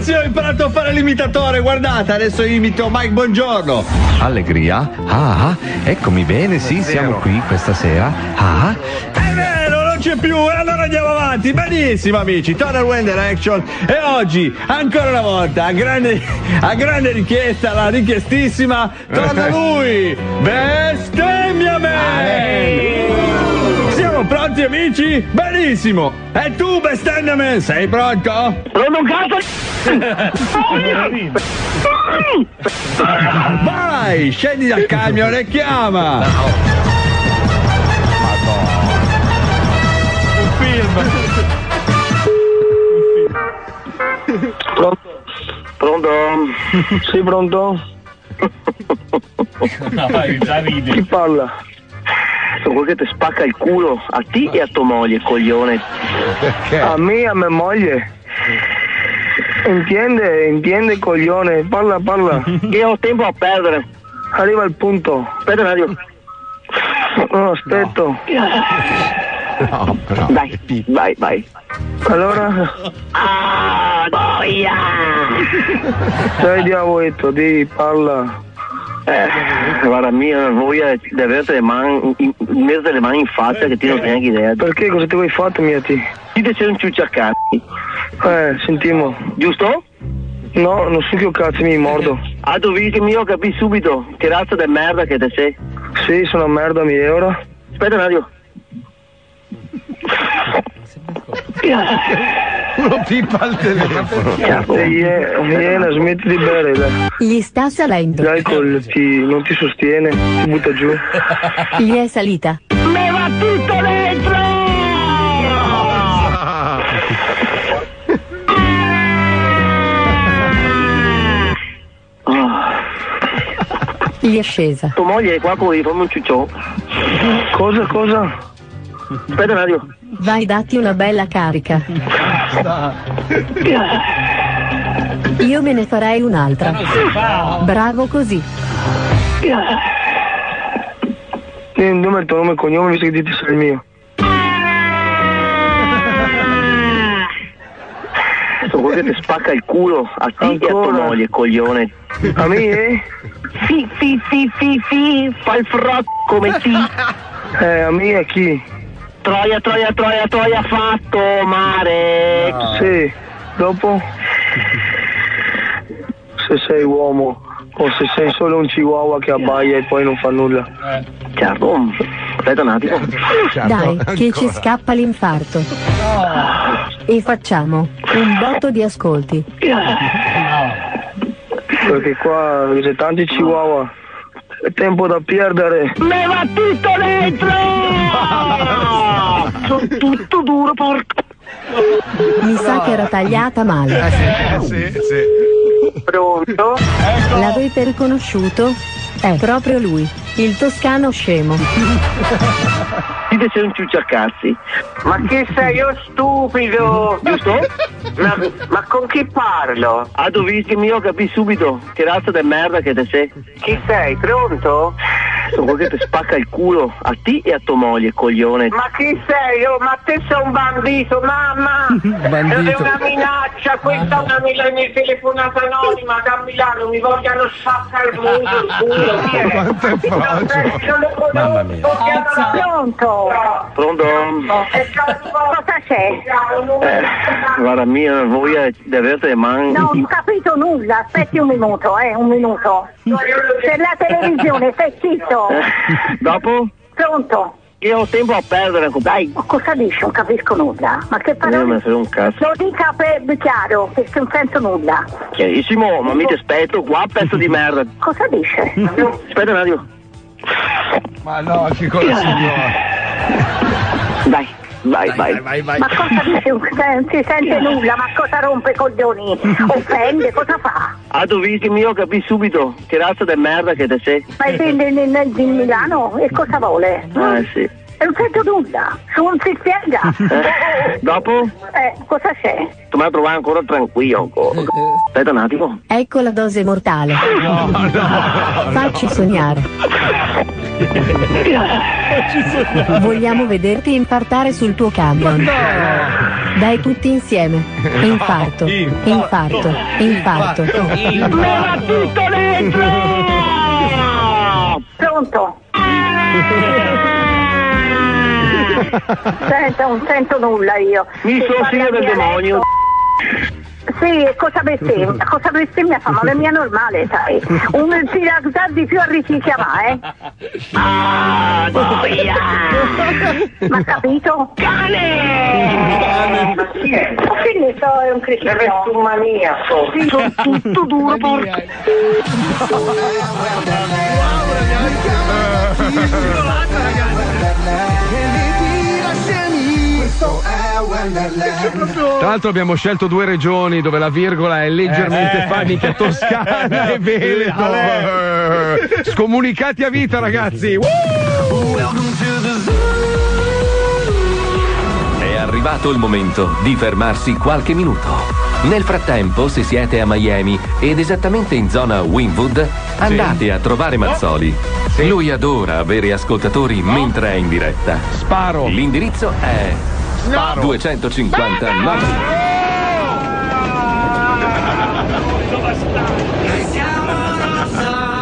Ho imparato a fare l'imitatore, guardate, adesso imito Mike Buongiorno. Allegria, eccomi bene, sì, siamo qui questa sera. È vero, non c'è più, e allora andiamo avanti. Benissimo amici, torna il One Direction e oggi, ancora una volta, a grande richiesta, la richiestissima, torna lui, Bestemmia Man! Siamo pronti amici? Benissimo! E tu Bestemmia Man, sei pronto? Non un cazzo! Vai, scendi dal camion e chiama! Un film! Pronto? Sì, pronto? Già ride. Chi parla? Sono quello che ti spacca il culo a te e a tua moglie, coglione. Perché? A me e a mia moglie? Entiende coglione, parla. Io ho tempo a perdere. Arriva il punto. Aspetta un attimo. No, aspetto. No, però. Dai, vai. Allora? Boia! Dai diavoletto, parla. Guarda, mia voglia di avere in mezzo delle mani in faccia che ti non hai neanche idea. Perché? Cosa ti vuoi fatto, mia ti? Dite c'è un ciucciacazzi. Sentimo. Giusto? No, non so che cazzo mi mordo. Dovete io capì subito che razza di merda che te sei. Sì, sono merda, mi euro. Aspetta un attimo. Uno pippa al telefono. Vieni, smetti di bere, dai. Gli sta salendo. Dai, non ti sostiene, ti butta giù. Gli è salita. Me va tutto dentro! Gli è scesa. Tua moglie è qua, puoi farmi un ciuccio? Cosa? Aspetta un attimo. Vai, datti una bella carica. Io me ne farei un'altra. Bravo così. Nome il tuo nome e cognome, visto che dite sei il mio. Sono quello che ti spacca il culo a te e a tua moglie, coglione. A me? Sì, fa il frotto come ti. A me a chi? Troia fatto, mare. Sì, dopo? Se sei uomo o se sei solo un chihuahua che abbaia e poi non fa nulla. Certo, aspetta un attimo. Dai, che ci scappa l'infarto. E facciamo un botto di ascolti. Perché qua c'è tanti chihuahua. È tempo da perdere. Me va tutto dentro! Sono tutto duro, porco. Mi sa che era tagliata male. Sì. Pronto? L'avete riconosciuto? È proprio lui, il toscano scemo. Dite c'è un ciucciacazzi. Ma che sei io stupido? Giusto? Ma con chi parlo? Dovete io capì subito che razza di merda che te sei. Chi sei? Pronto? Sono quello che ti spacca il culo a te e a tua moglie, coglione. Ma chi sei? Ma te sei un bandito, mamma! Bandito. È una minaccia, questa è una telefonata anonima da Milano, mi vogliono spaccare il mondo il culo. Quanto è facile. Mamma mia. Pronto? Cosa c'è? Guarda, mia voglia di avere le mani. Non ho capito nulla, aspetti un minuto. Per la televisione, stai zitto. Dopo? Pronto? Io ho tempo a perdere, dai. Ma cosa dici? Non capisco nulla. Ma che Io parole? mi frego un cazzo. Lo dica per chiaro, perché non sento nulla. Chiarissimo, ma mi ti aspetto qua, pezzo di merda. Cosa dice? Aspetta un attimo. Ma no, che cosa signora? Dai. Vai. Ma cosa dice? Non si sente nulla, ma cosa rompe i coglioni? Offende, cosa fa? Dovete io capì subito che razza di merda che te sei. Ma è in Milano e cosa vuole? Sì. Non sento nulla, non si spiega. Dopo? Cosa c'è? Tu mi hai trovato ancora tranquillo. Aspetta un attimo. Ecco la dose mortale. Facci sognare. Vogliamo vederti infartare sul tuo camion. Dai tutti insieme. Infarto, infarto, infarto. Me va tutto dentro! Pronto? Senta, non sento nulla io. Mi sono figlio del demonio. Sì, cosa bestemmia? Cosa bestemmia fa? Ma è mia normale, sai. Un tirazzar di più a richiamare, Ah, boia! Ma capito? Cane! Finito, è un cristiano. Deve essere un maniaco. Sono tutto duro, porca. Tra l'altro abbiamo scelto 2 regioni dove la virgola è leggermente fanica, Toscana e Veneto. Scomunicati a vita, ragazzi. È arrivato il momento di fermarsi qualche minuto. Nel frattempo, se siete a Miami ed esattamente in zona Wynwood, andate a trovare Mazzoli. Lui adora avere ascoltatori mentre è in diretta. Sparo. L'indirizzo è 250 Martin. Noi siamo Rossa